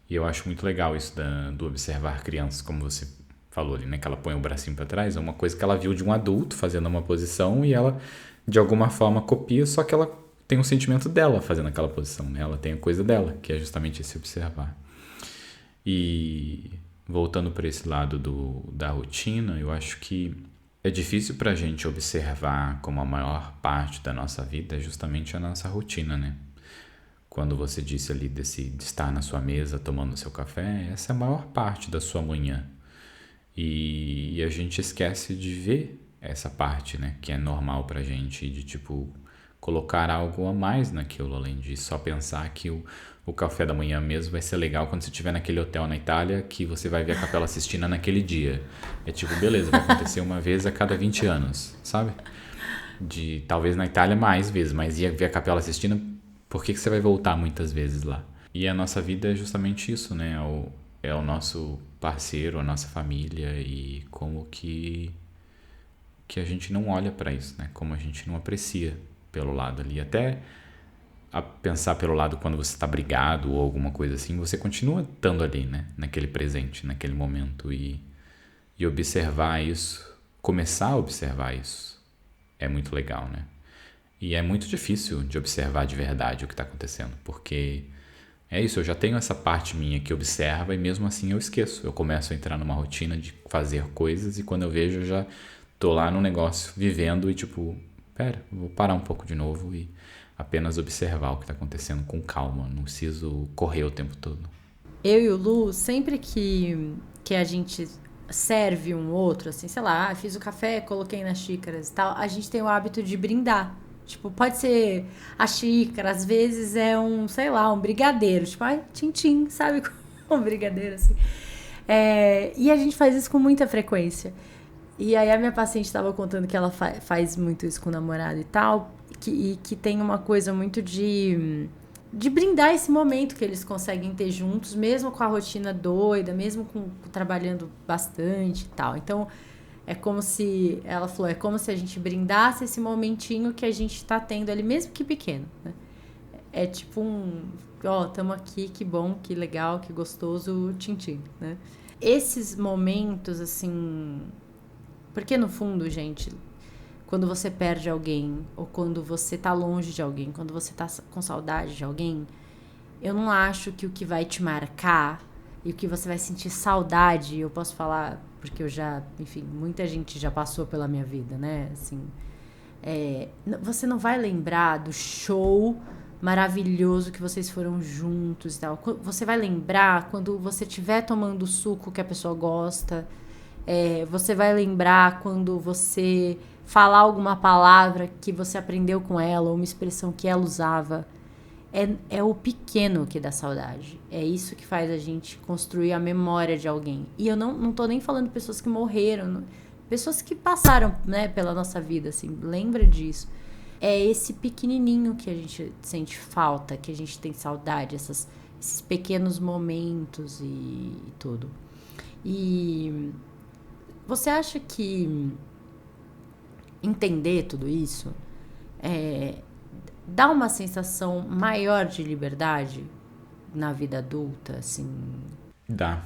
E eu acho muito legal isso do observar crianças, como você falou ali, né? Que ela põe o bracinho pra trás, é uma coisa que ela viu de um adulto fazendo uma posição e ela, de alguma forma, copia, só que ela tem um sentimento dela fazendo aquela posição, né? Ela tem a coisa dela, que é justamente esse observar. E voltando para esse lado da rotina, eu acho que é difícil pra gente observar como a maior parte da nossa vida é justamente a nossa rotina, né? Quando você disse ali de estar na sua mesa tomando seu café, essa é a maior parte da sua manhã. E a gente esquece de ver essa parte, né? Que é normal pra gente, de tipo, colocar algo a mais naquilo, além de só pensar que o café da manhã mesmo vai ser legal quando você estiver naquele hotel na Itália que você vai ver a Capela Sistina naquele dia. É tipo, beleza, vai acontecer uma vez a cada 20 anos, sabe? Talvez na Itália mais vezes, mas ia ver a Capela Sistina, por que você vai voltar muitas vezes lá? E a nossa vida é justamente isso, né? É o nosso parceiro, a nossa família e como que a gente não olha para isso, né? Como a gente não aprecia pelo lado ali. Até a pensar pelo lado quando você está brigado ou alguma coisa assim, você continua estando ali, né? Naquele presente, naquele momento e observar isso, começar a observar isso é muito legal, né? E é muito difícil de observar de verdade o que está acontecendo, porque é isso, eu já tenho essa parte minha que observa e mesmo assim eu esqueço. Eu começo a entrar numa rotina de fazer coisas e quando eu vejo eu já tô lá no negócio vivendo e tipo, pera, vou parar um pouco de novo e apenas observar o que tá acontecendo com calma. Não preciso correr o tempo todo. Eu e o Lu, sempre que a gente serve um outro, assim, sei lá, fiz o café, coloquei nas xícaras e tal, a gente tem o hábito de brindar. Tipo, pode ser a xícara, às vezes é um, sei lá, um brigadeiro. Tipo, ai, tchim-tchim, sabe? Um brigadeiro, assim. E a gente faz isso com muita frequência. E aí a minha paciente estava contando que ela faz muito isso com o namorado e tal, e que tem uma coisa muito de brindar esse momento que eles conseguem ter juntos, mesmo com a rotina doida, mesmo trabalhando bastante e tal. Então, é como se, ela falou, é como se a gente brindasse esse momentinho que a gente tá tendo ali, mesmo que pequeno, né? É tipo tamo aqui, que bom, que legal, que gostoso, tchim-tchim, né? Esses momentos, assim... Porque no fundo, gente, quando você perde alguém, ou quando você tá longe de alguém, quando você tá com saudade de alguém, eu não acho que o que vai te marcar e o que você vai sentir saudade, eu posso falar, porque eu já, enfim, muita gente já passou pela minha vida, né? Assim, você não vai lembrar do show maravilhoso que vocês foram juntos e tal. Você vai lembrar quando você estiver tomando o suco que a pessoa gosta. Você vai lembrar quando você falar alguma palavra que você aprendeu com ela, ou uma expressão que ela usava. É o pequeno que dá saudade. É isso que faz a gente construir a memória de alguém. E eu não tô nem falando de pessoas que morreram, pessoas que passaram, né, pela nossa vida, assim, lembra disso. É esse pequenininho que a gente sente falta, que a gente tem saudade, esses pequenos momentos e tudo. E você acha que entender tudo isso dá uma sensação maior de liberdade na vida adulta, assim? Dá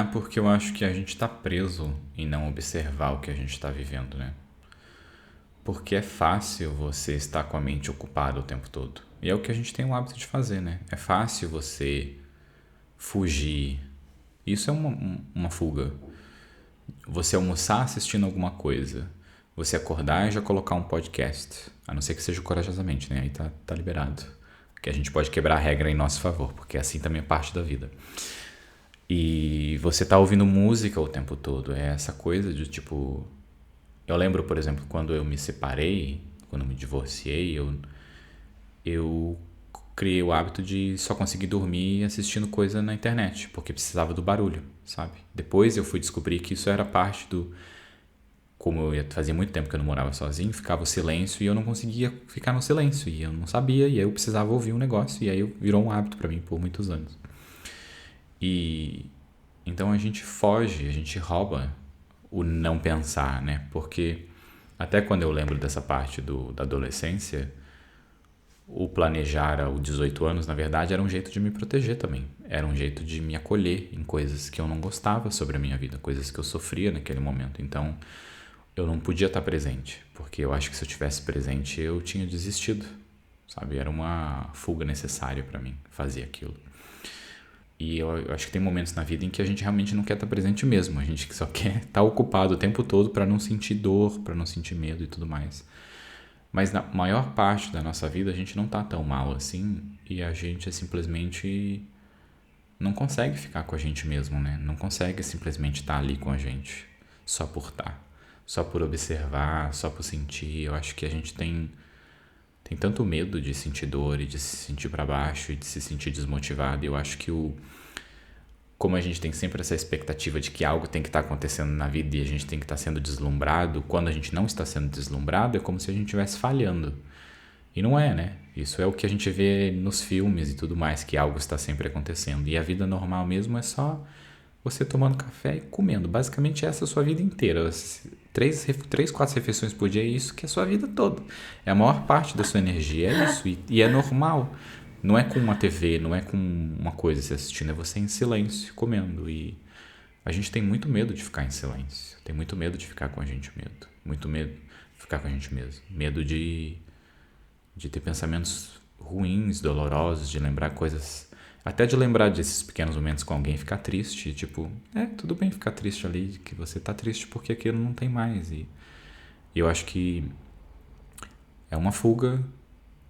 porque eu acho que a gente tá preso em não observar o que a gente tá vivendo, né? Porque é fácil você estar com a mente ocupada o tempo todo. E é o que a gente tem o hábito de fazer, né? É fácil você fugir. Isso é uma fuga. Você almoçar assistindo alguma coisa. Você acordar e já colocar um podcast. A não ser que seja corajosamente, né? Aí tá liberado. Que a gente pode quebrar a regra em nosso favor, porque assim também é parte da vida. E você tá ouvindo música o tempo todo. É essa coisa de tipo... Eu lembro, por exemplo, quando eu me separei, quando eu me divorciei, eu criei o hábito de só conseguir dormir assistindo coisa na internet, porque precisava do barulho, sabe? Depois eu fui descobrir que isso era parte do... Como fazia muito tempo que eu não morava sozinho, ficava o silêncio e eu não conseguia ficar no silêncio. E eu não sabia, e aí eu precisava ouvir um negócio, e aí virou um hábito pra mim por muitos anos. E então a gente foge, a gente rouba o não pensar, né? Porque até quando eu lembro dessa parte da adolescência, o planejar aos 18 anos, na verdade, era um jeito de me proteger também. Era um jeito de me acolher em coisas que eu não gostava sobre a minha vida, coisas que eu sofria naquele momento. Então, eu não podia estar presente, porque eu acho que se eu tivesse presente, eu tinha desistido, sabe? Era uma fuga necessária para mim fazer aquilo. E eu acho que tem momentos na vida em que a gente realmente não quer estar presente mesmo. A gente só quer estar ocupado o tempo todo para não sentir dor, para não sentir medo e tudo mais. Mas na maior parte da nossa vida a gente não tá tão mal assim e a gente simplesmente não consegue ficar com a gente mesmo, né? Não consegue simplesmente estar ali com a gente só por estar, só por observar, só por sentir. Eu acho que a gente tem tanto medo de sentir dor e de se sentir para baixo e de se sentir desmotivado. E eu acho que como a gente tem sempre essa expectativa de que algo tem que estar acontecendo na vida e a gente tem que estar sendo deslumbrado, quando a gente não está sendo deslumbrado, é como se a gente estivesse falhando. E não é, né? Isso é o que a gente vê nos filmes e tudo mais, que algo está sempre acontecendo. E a vida normal mesmo é só você tomando café e comendo. Basicamente essa é a sua vida inteira. Três, quatro refeições por dia é isso que é a sua vida toda. É a maior parte da sua energia, é isso. E é normal. Não é com uma TV, não é com uma coisa se assistindo, é você em silêncio, comendo. E a gente tem muito medo de ficar em silêncio. Tem muito medo de ficar com a gente mesmo. Muito medo de ficar com a gente mesmo. Medo de ter pensamentos ruins, dolorosos, de lembrar coisas... Até de lembrar desses pequenos momentos com alguém e ficar triste. Tipo, tudo bem ficar triste ali, que você tá triste porque aquilo não tem mais. E eu acho que é uma fuga...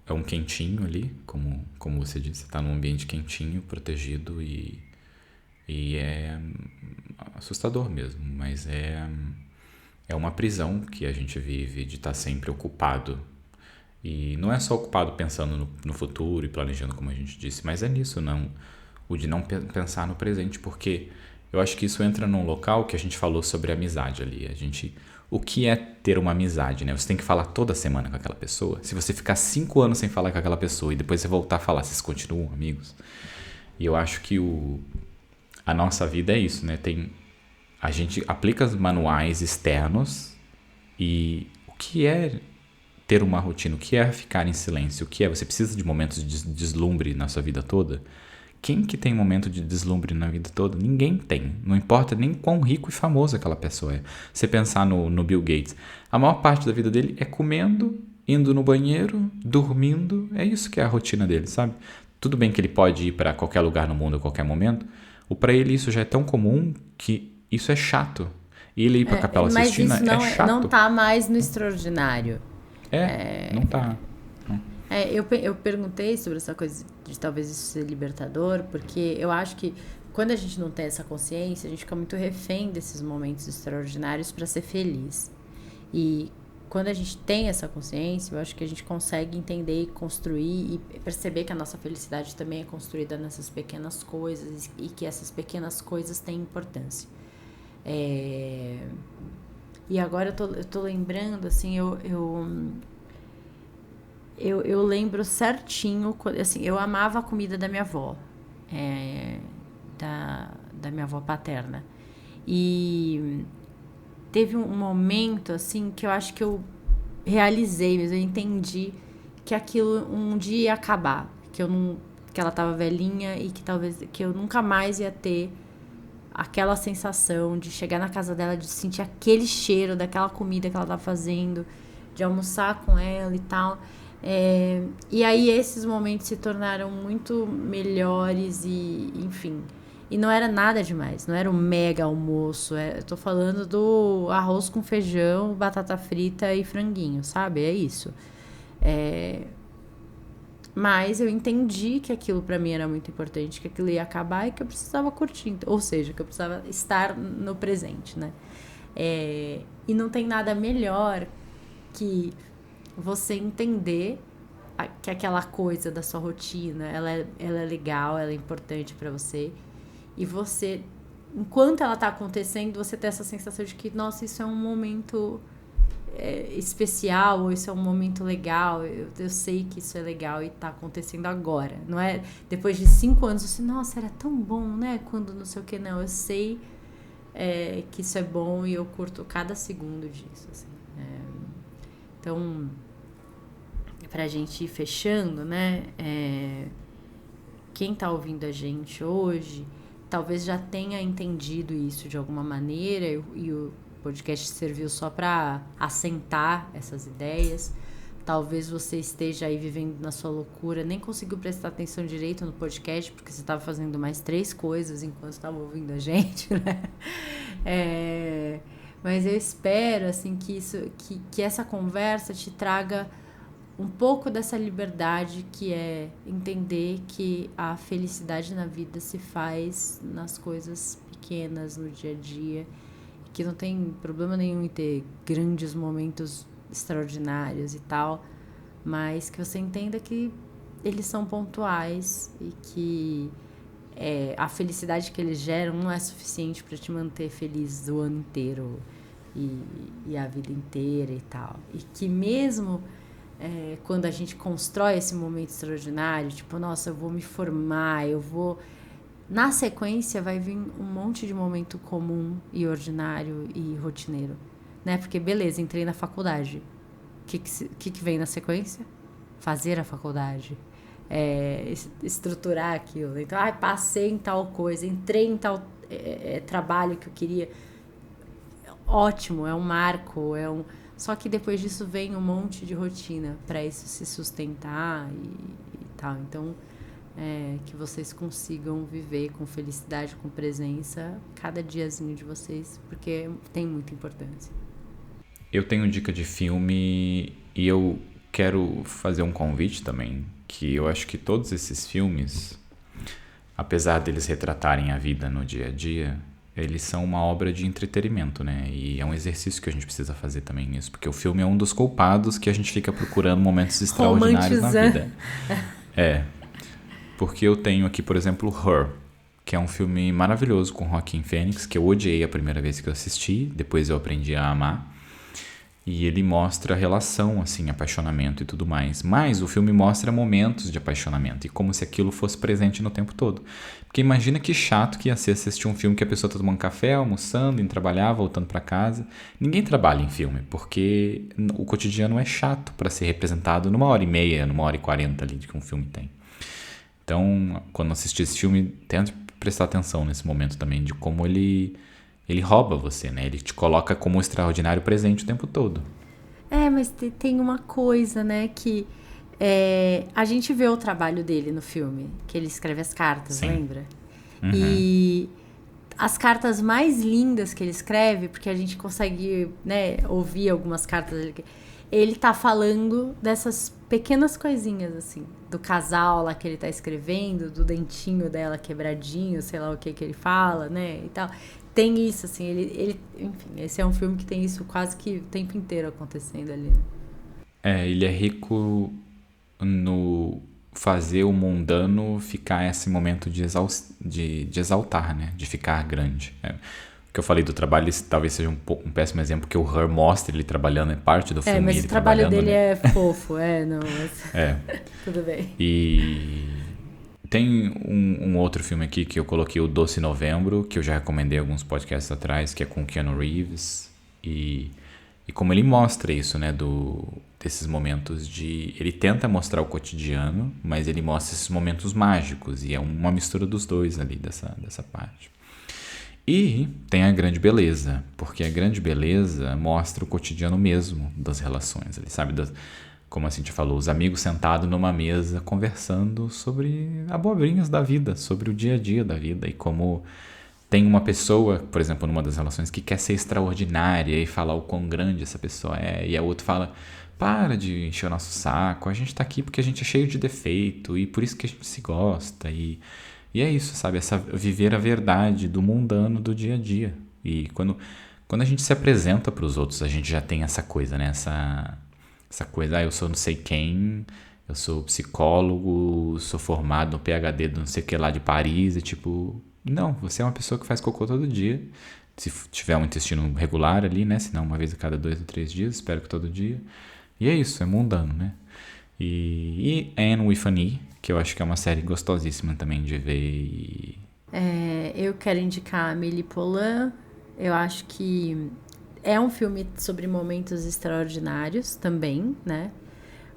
É um quentinho ali, como você disse, você tá num ambiente quentinho, protegido e é assustador mesmo, mas é uma prisão que a gente vive de estar sempre ocupado. E não é só ocupado pensando no futuro e planejando, como a gente disse, mas é nisso, não, o de não pensar no presente, porque eu acho que isso entra num local que a gente falou sobre amizade ali. O que é ter uma amizade, né? Você tem que falar toda semana com aquela pessoa. Se você ficar 5 anos sem falar com aquela pessoa e depois você voltar a falar, vocês continuam amigos? E eu acho que a nossa vida é isso, né? A gente aplica os manuais externos e o que é ter uma rotina? O que é ficar em silêncio? O que é? Você precisa de momentos de deslumbre na sua vida toda? Quem que tem momento de deslumbre na vida toda? Ninguém tem. Não importa nem quão rico e famoso aquela pessoa é. Você pensar no Bill Gates. A maior parte da vida dele é comendo, indo no banheiro, dormindo. É isso que é a rotina dele, sabe? Tudo bem que ele pode ir para qualquer lugar no mundo a qualquer momento. Para ele isso já é tão comum que isso é chato. E ele ir para a Capela Sistina é chato. Não tá mais no extraordinário. Não tá. Eu perguntei sobre essa coisa de talvez isso ser libertador, porque eu acho que quando a gente não tem essa consciência, a gente fica muito refém desses momentos extraordinários para ser feliz. E quando a gente tem essa consciência, eu acho que a gente consegue entender e construir e perceber que a nossa felicidade também é construída nessas pequenas coisas e que essas pequenas coisas têm importância. E agora eu tô lembrando, assim, eu lembro certinho, assim, eu amava a comida da minha avó, da minha avó paterna. E teve um momento, assim, que eu acho que eu realizei, mas eu entendi que aquilo um dia ia acabar, que ela tava velhinha e que eu nunca mais ia ter aquela sensação de chegar na casa dela, de sentir aquele cheiro daquela comida que ela tava fazendo, de almoçar com ela e tal. E aí esses momentos se tornaram muito melhores e, enfim, e não era nada demais, não era um mega almoço, eu tô falando do arroz com feijão, batata frita e franguinho, sabe? É isso. Mas eu entendi que aquilo pra mim era muito importante, que aquilo ia acabar e que eu precisava curtir, ou seja, que eu precisava estar no presente, né? E não tem nada melhor que você entender que aquela coisa da sua rotina, ela é legal, ela é importante pra você. E você, enquanto ela tá acontecendo, você tem essa sensação de que, nossa, isso é um momento especial, ou isso é um momento legal, eu sei que isso é legal e tá acontecendo agora. Não é depois de 5 anos, você, nossa, era tão bom, né? Quando não sei o que, não. Eu sei que isso é bom e eu curto cada segundo disso, assim. Então, pra gente ir fechando, né? Quem tá ouvindo a gente hoje talvez já tenha entendido isso de alguma maneira e o podcast serviu só para assentar essas ideias. Talvez você esteja aí vivendo na sua loucura, nem conseguiu prestar atenção direito no podcast, porque você estava fazendo mais 3 coisas enquanto estava ouvindo a gente, né? Mas eu espero, assim, que essa conversa te traga um pouco dessa liberdade, que é entender que a felicidade na vida se faz nas coisas pequenas, no dia a dia, que não tem problema nenhum em ter grandes momentos extraordinários e tal, mas que você entenda que eles são pontuais e que a felicidade que eles geram não é suficiente para te manter feliz o ano inteiro e a vida inteira e tal. E que mesmo quando a gente constrói esse momento extraordinário, tipo, nossa, eu vou me formar, na sequência vai vir um monte de momento comum e ordinário e rotineiro, né? Porque, beleza, entrei na faculdade. O que vem na sequência? Fazer a faculdade. Estruturar aquilo. Então, passei em tal coisa, entrei em tal trabalho que eu queria. Ótimo, é um marco, Só que depois disso vem um monte de rotina para isso se sustentar e tal. Então, que vocês consigam viver com felicidade, com presença, cada diazinho de vocês, porque tem muita importância. Eu tenho dica de filme e eu quero fazer um convite também, que eu acho que todos esses filmes, apesar deles retratarem a vida no dia a dia, eles são uma obra de entretenimento, né? E é um exercício que a gente precisa fazer também nisso, porque o filme é um dos culpados que a gente fica procurando momentos extraordinários na vida. Porque eu tenho aqui, por exemplo, Her, que é um filme maravilhoso com Joaquin Phoenix, que eu odiei a primeira vez que eu assisti, depois eu aprendi a amar. E ele mostra a relação, assim, apaixonamento e tudo mais. Mas o filme mostra momentos de apaixonamento e como se aquilo fosse presente no tempo todo. Porque imagina que chato que ia ser assistir um filme que a pessoa tá tomando café, almoçando, indo trabalhar, voltando para casa. Ninguém trabalha em filme, porque o cotidiano é chato para ser representado numa 1h30, numa 1h40 ali que um filme tem. Então, quando assistir esse filme, tenta prestar atenção nesse momento também, de como ele rouba você, né? Ele te coloca como um extraordinário presente o tempo todo. Mas tem uma coisa, né? Que a gente vê o trabalho dele no filme, que ele escreve as cartas, Sim. Lembra? Uhum. E as cartas mais lindas que ele escreve, porque a gente consegue, né, ouvir algumas cartas dele, ele tá falando dessas pequenas coisinhas, assim, do casal lá que ele tá escrevendo, do dentinho dela quebradinho, sei lá o que ele fala, né, e tal. Tem isso, assim, enfim, esse é um filme que tem isso quase que o tempo inteiro acontecendo ali, né? Ele é rico no fazer o mundano ficar esse momento de exaltar, né, de ficar grande. O que eu falei do trabalho, esse talvez seja um péssimo exemplo, porque o Her mostra ele trabalhando, é parte do filme. Mas ele o trabalho dele, né? É fofo, não, mas... Tudo bem. E tem um outro filme aqui que eu coloquei, o Doce Novembro, que eu já recomendei alguns podcasts atrás, que é com Keanu Reeves, e como ele mostra isso, né, desses momentos ele tenta mostrar o cotidiano, mas ele mostra esses momentos mágicos, e é uma mistura dos dois ali, dessa parte. E tem a grande beleza, porque a grande beleza mostra o cotidiano mesmo das relações, ali, sabe? Como a Cintia falou, os amigos sentados numa mesa conversando sobre abobrinhas da vida, sobre o dia a dia da vida, e como tem uma pessoa, por exemplo, numa das relações, que quer ser extraordinária e falar o quão grande essa pessoa é, e a outra fala, para de encher o nosso saco, a gente tá aqui porque a gente é cheio de defeito, e por isso que a gente se gosta, e é isso, sabe? Viver a verdade do mundano do dia a dia. E quando a gente se apresenta para os outros, a gente já tem essa coisa, né? Essa coisa, eu sou não sei quem, eu sou psicólogo, sou formado no PhD do não sei o que lá de Paris, e tipo, não, você é uma pessoa que faz cocô todo dia, se tiver um intestino regular ali, né, se não uma vez a cada 2 ou 3 dias, espero que todo dia, e é isso, é mundano, né. E Anne with an E, que eu acho que é uma série gostosíssima também de ver. Eu quero indicar a Amélie Poulain. Eu acho que é um filme sobre momentos extraordinários também, né?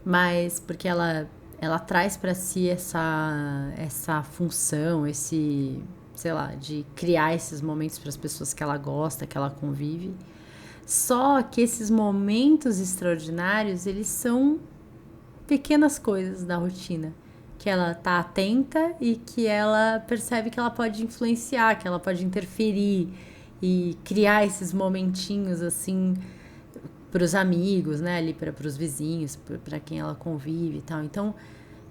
Mas porque ela traz para si essa função, sei lá, de criar esses momentos para as pessoas que ela gosta, que ela convive. Só que esses momentos extraordinários, eles são pequenas coisas da rotina, que ela tá atenta e que ela percebe que ela pode influenciar, que ela pode interferir e criar esses momentinhos assim para os amigos, né, ali para os vizinhos, para quem ela convive e tal. Então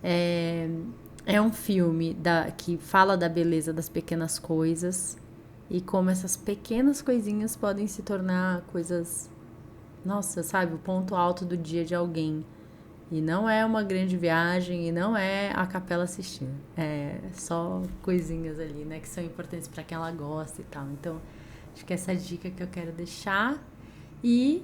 é um filme que fala da beleza das pequenas coisas e como essas pequenas coisinhas podem se tornar coisas, nossa, sabe, o ponto alto do dia de alguém. E não é uma grande viagem, e não é a Capela Sistina. É só coisinhas ali, né? Que são importantes para quem ela gosta e tal. Então, acho que essa é a dica que eu quero deixar. E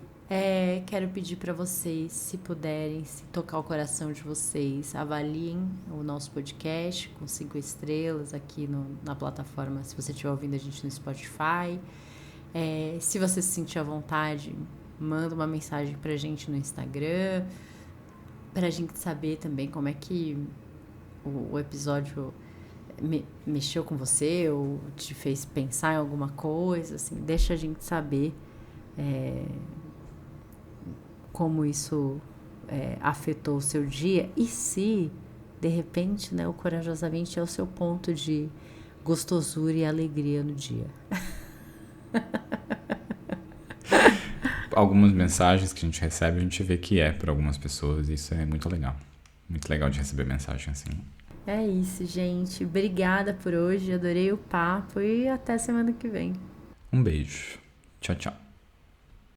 quero pedir para vocês, se puderem, se tocar o coração de vocês, avaliem o nosso podcast com 5 estrelas aqui na plataforma, se você estiver ouvindo a gente no Spotify. Se você se sentir à vontade, manda uma mensagem pra gente no Instagram, pra gente saber também como é que o episódio mexeu com você ou te fez pensar em alguma coisa, assim, deixa a gente saber como isso afetou o seu dia e se, de repente, né, o Corajosamente é o seu ponto de gostosura e alegria no dia. Algumas mensagens que a gente recebe, a gente vê que para algumas pessoas, e isso é muito legal. Muito legal de receber mensagem assim. É isso, gente. Obrigada por hoje, adorei o papo e até semana que vem. Um beijo. Tchau, tchau.